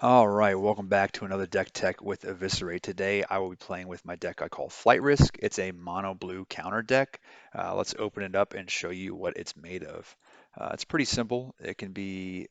All right, welcome back to another Deck Tech with Eviscerate. Today I will be playing with my deck I call Flight Risk. It's a mono blue counter deck. Let's open it up and show you what it's made of. It's pretty simple. It can be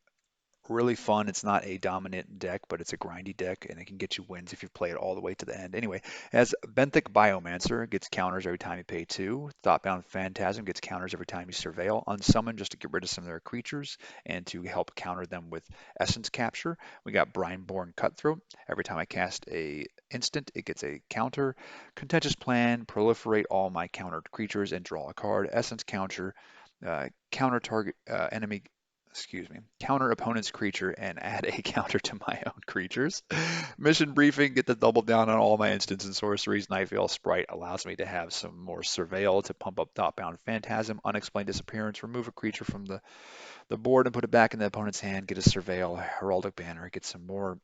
really fun. It's not a dominant deck, but it's a grindy deck, and it can get you wins if you play it all the way to the end. Anyway, it has Benthic Biomancer, gets counters every time you pay 2. Thoughtbound Phantasm gets counters every time you surveil. Unsummon just to get rid of some of their creatures and to help counter them with Essence Capture. We got Brineborn Cutthroat. Every time I cast a instant, it gets a counter. Contentious Plan, proliferate all my countered creatures and draw a card. Essence Counter, counter target enemy counter opponent's creature and add a counter to my own creatures. Mission briefing, get to double down on all my instants and sorceries. Night Veil Sprite allows me to have some more surveil to pump up Thoughtbound Phantasm. Unexplained Disappearance, remove a creature from the board and put it back in the opponent's hand. Get a surveil. Heraldic Banner, get some more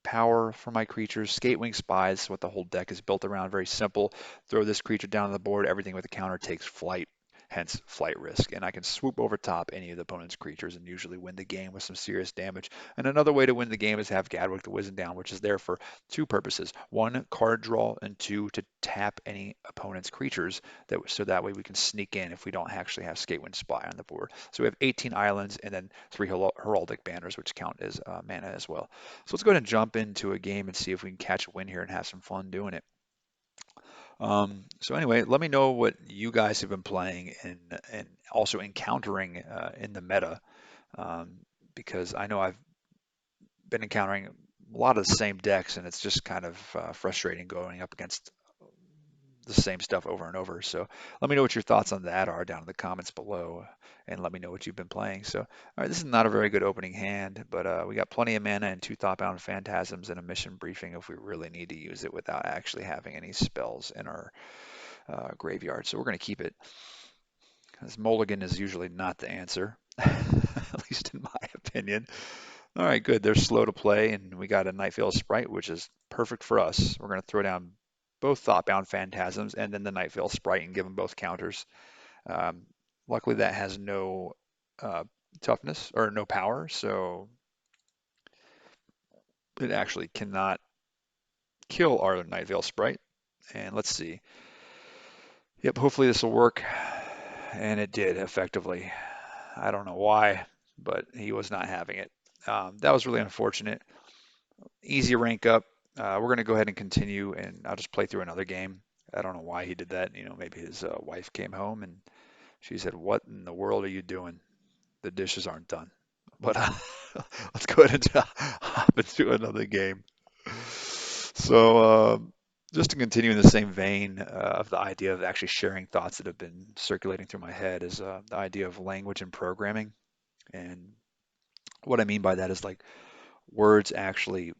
power for my creatures. Skatewing Spies, what the whole deck is built around. Very simple. Throw this creature down on the board. Everything with a counter takes flight, hence Flight Risk. And I can swoop over top any of the opponent's creatures and usually win the game with some serious damage. And another way to win the game is have Gadwick the Wizened down, which is there for two purposes. One, card draw, and two, to tap any opponent's creatures so that way we can sneak in if we don't actually have Skatewing Spy on the board. So we have 18 islands and then 3 Heraldic Banners, which count as mana as well. So let's go ahead and jump into a game and see if we can catch a win here and have some fun doing it. So anyway, let me know what you guys have been playing and also encountering in the meta, um, because I know I've been encountering a lot of the same decks, and it's just kind of frustrating going up against the same stuff over and over. So let me know what your thoughts on that are down in the comments below, and let me know what you've been playing. So, all right, this is not a very good opening hand, but we got plenty of mana and 2 Thoughtbound Phantasms and a mission briefing if we really need to use it without actually having any spells in our graveyard. So we're going to keep it, because Mulligan is usually not the answer, at least in my opinion. All right, good. They're slow to play, and we got a Nightveil Sprite, which is perfect for us. We're going to throw down both Thoughtbound Phantasms and then the Nightveil Sprite and give them both counters. Um, Luckily, that has no uh, toughness or no power, so it actually cannot kill our Nightveil Sprite. And let's see. Yep, hopefully this will work. And it did effectively. I don't know why, but he was not having it. That was really unfortunate. Easy rank up. We're going to go ahead and continue, and I'll just play through another game. I don't know why he did that. Maybe his wife came home and she said, "What in the world are you doing? The dishes aren't done." But let's go ahead and hop into another game. So, just to continue in the same vein of the idea of actually sharing thoughts that have been circulating through my head is the idea of language and programming. And what I mean by that is like words actually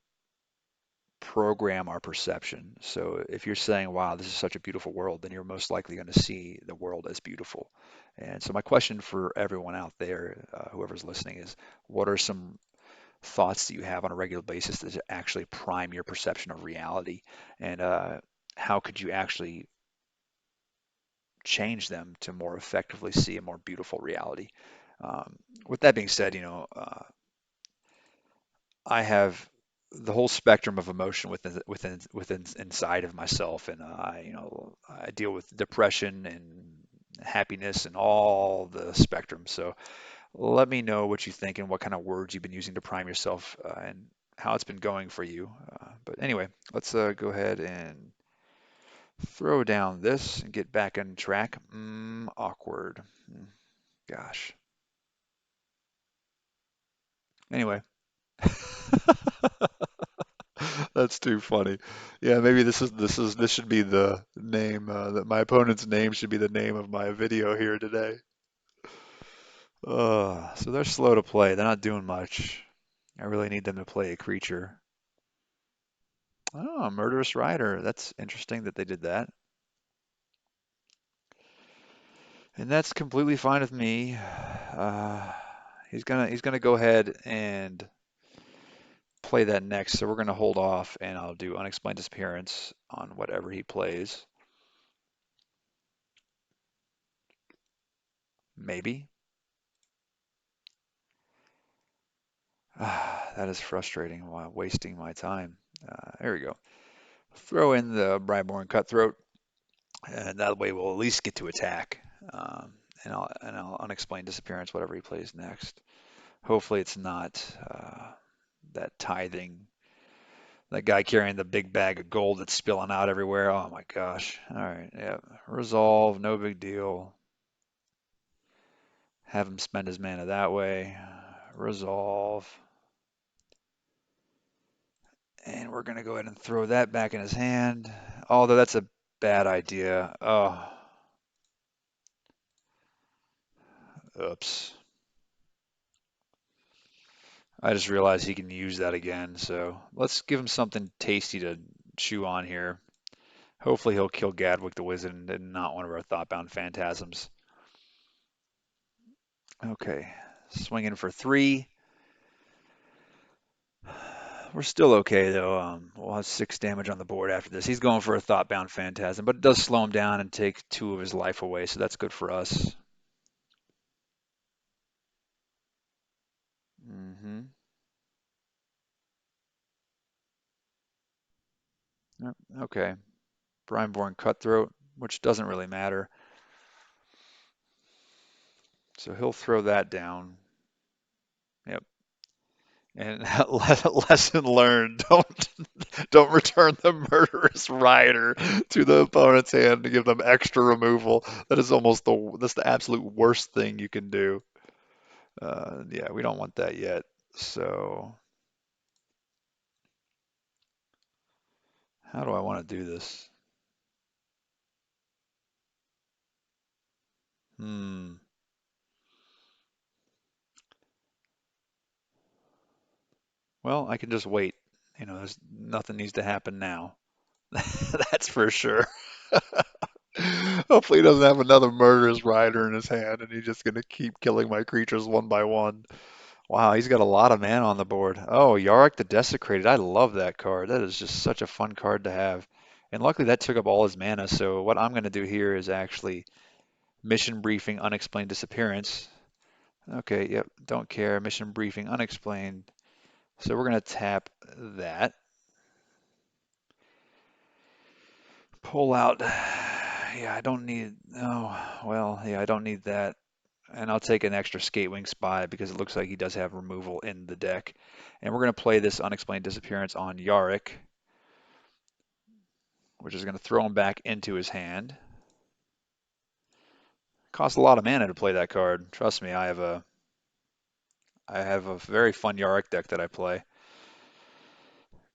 program our perception. So if you're saying, wow, this is such a beautiful world, then you're most likely going to see the world as beautiful. And so my question for everyone out there, whoever's listening, is what are some thoughts that you have on a regular basis that actually prime your perception of reality? And how could you actually change them to more effectively see a more beautiful reality? With that being said, I have the whole spectrum of emotion within inside of myself, and I deal with depression and happiness and all the spectrum. So let me know what you think and what kind of words you've been using to prime yourself, and how it's been going for you. But anyway, let's go ahead and throw down this and get back on track. Awkward. Gosh. Anyway. That's too funny. Yeah, maybe this should be the name that my opponent's name should be the name of my video here today. So they're slow to play. They're not doing much. I really need them to play a creature. Oh, Murderous Rider. That's interesting that they did that. And that's completely fine with me. Uh, he's gonna go ahead and play that next. So we're gonna hold off, and I'll do Unexplained Disappearance on whatever he plays. Maybe. That is frustrating while wasting my time. There we go. Throw in the Brightborn Cutthroat, and that way we'll at least get to attack. Um, and I'll unexplain disappearance, whatever he plays next. Hopefully it's not that tithing, that guy carrying the big bag of gold that's spilling out everywhere. Oh my gosh. All right, yeah. Resolve, no big deal. Have him spend his mana that way. Resolve. And we're going to go ahead and throw that back in his hand. Although that's a bad idea. Oh, oops. I just realized he can use that again. So let's give him something tasty to chew on here. Hopefully he'll kill Gadwick the Wizard and not one of our Thoughtbound Phantasms. Okay, swinging for 3. We're still okay though. We'll have 6 damage on the board after this. He's going for a Thoughtbound Phantasm, but it does slow him down and take 2 of his life away, so that's good for us. hmm Okay, Brineborn Cutthroat, which doesn't really matter. So he'll throw that down. Yep. And lesson learned: don't return the murderous rider to the opponent's hand to give them extra removal. That's the absolute worst thing you can do. Yeah, we don't want that yet. So how do I want to do this? Hmm. Well, I can just wait. There's nothing needs to happen now. That's for sure. Hopefully he doesn't have another murderous rider in his hand and he's just gonna keep killing my creatures one by one. Wow, he's got a lot of mana on the board. Oh, Yarok the Desecrated. I love that card. That is just such a fun card to have. And luckily that took up all his mana. So what I'm gonna do here is actually mission briefing, unexplained disappearance. Okay, yep, don't care. Mission briefing, unexplained. So we're gonna tap that. Pull out. Yeah, I don't need. Oh, well, yeah, I don't need that. And I'll take an extra Skatewing Spy because it looks like he does have removal in the deck. And we're going to play this Unexplained Disappearance on Yarick, which is going to throw him back into his hand. Costs a lot of mana to play that card. Trust me, I have a very fun Yarick deck that I play.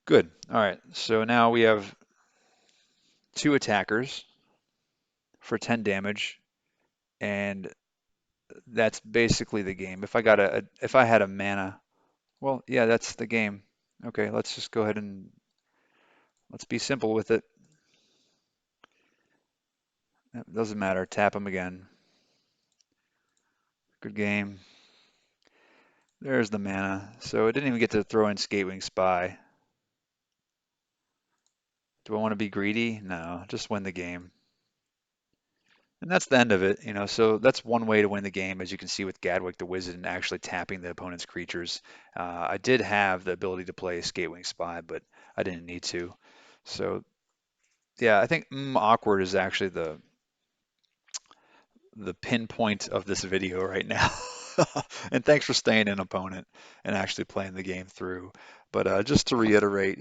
Good. All right, so now we have 2 attackers for 10 damage, and that's basically the game. If I had a mana, well, yeah, that's the game. Okay, let's just go ahead and let's be simple with it. It doesn't matter. Tap him again. Good game. There's the mana. So it didn't even get to throw in Skatewing Spy. Do I want to be greedy? No, just win the game. And that's the end of it. So that's one way to win the game, as you can see with Gadwick the Wizard and actually tapping the opponent's creatures. I did have the ability to play Skatewing Spy, but I didn't need to. So yeah, I think awkward is actually the pinpoint of this video right now. And thanks for staying in, opponent, and actually playing the game through. But just to reiterate,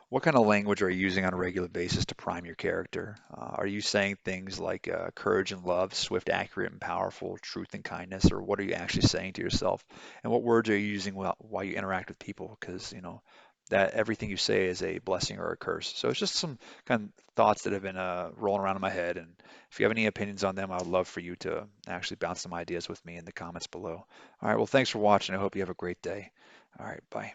what kind of language are you using on a regular basis to prime your character? Are you saying things like courage and love, swift, accurate, and powerful, truth and kindness, or what are you actually saying to yourself? And what words are you using while you interact with people? Because, that everything you say is a blessing or a curse. So it's just some kind of thoughts that have been rolling around in my head. And if you have any opinions on them, I would love for you to actually bounce some ideas with me in the comments below. All right, well, thanks for watching. I hope you have a great day. All right, bye.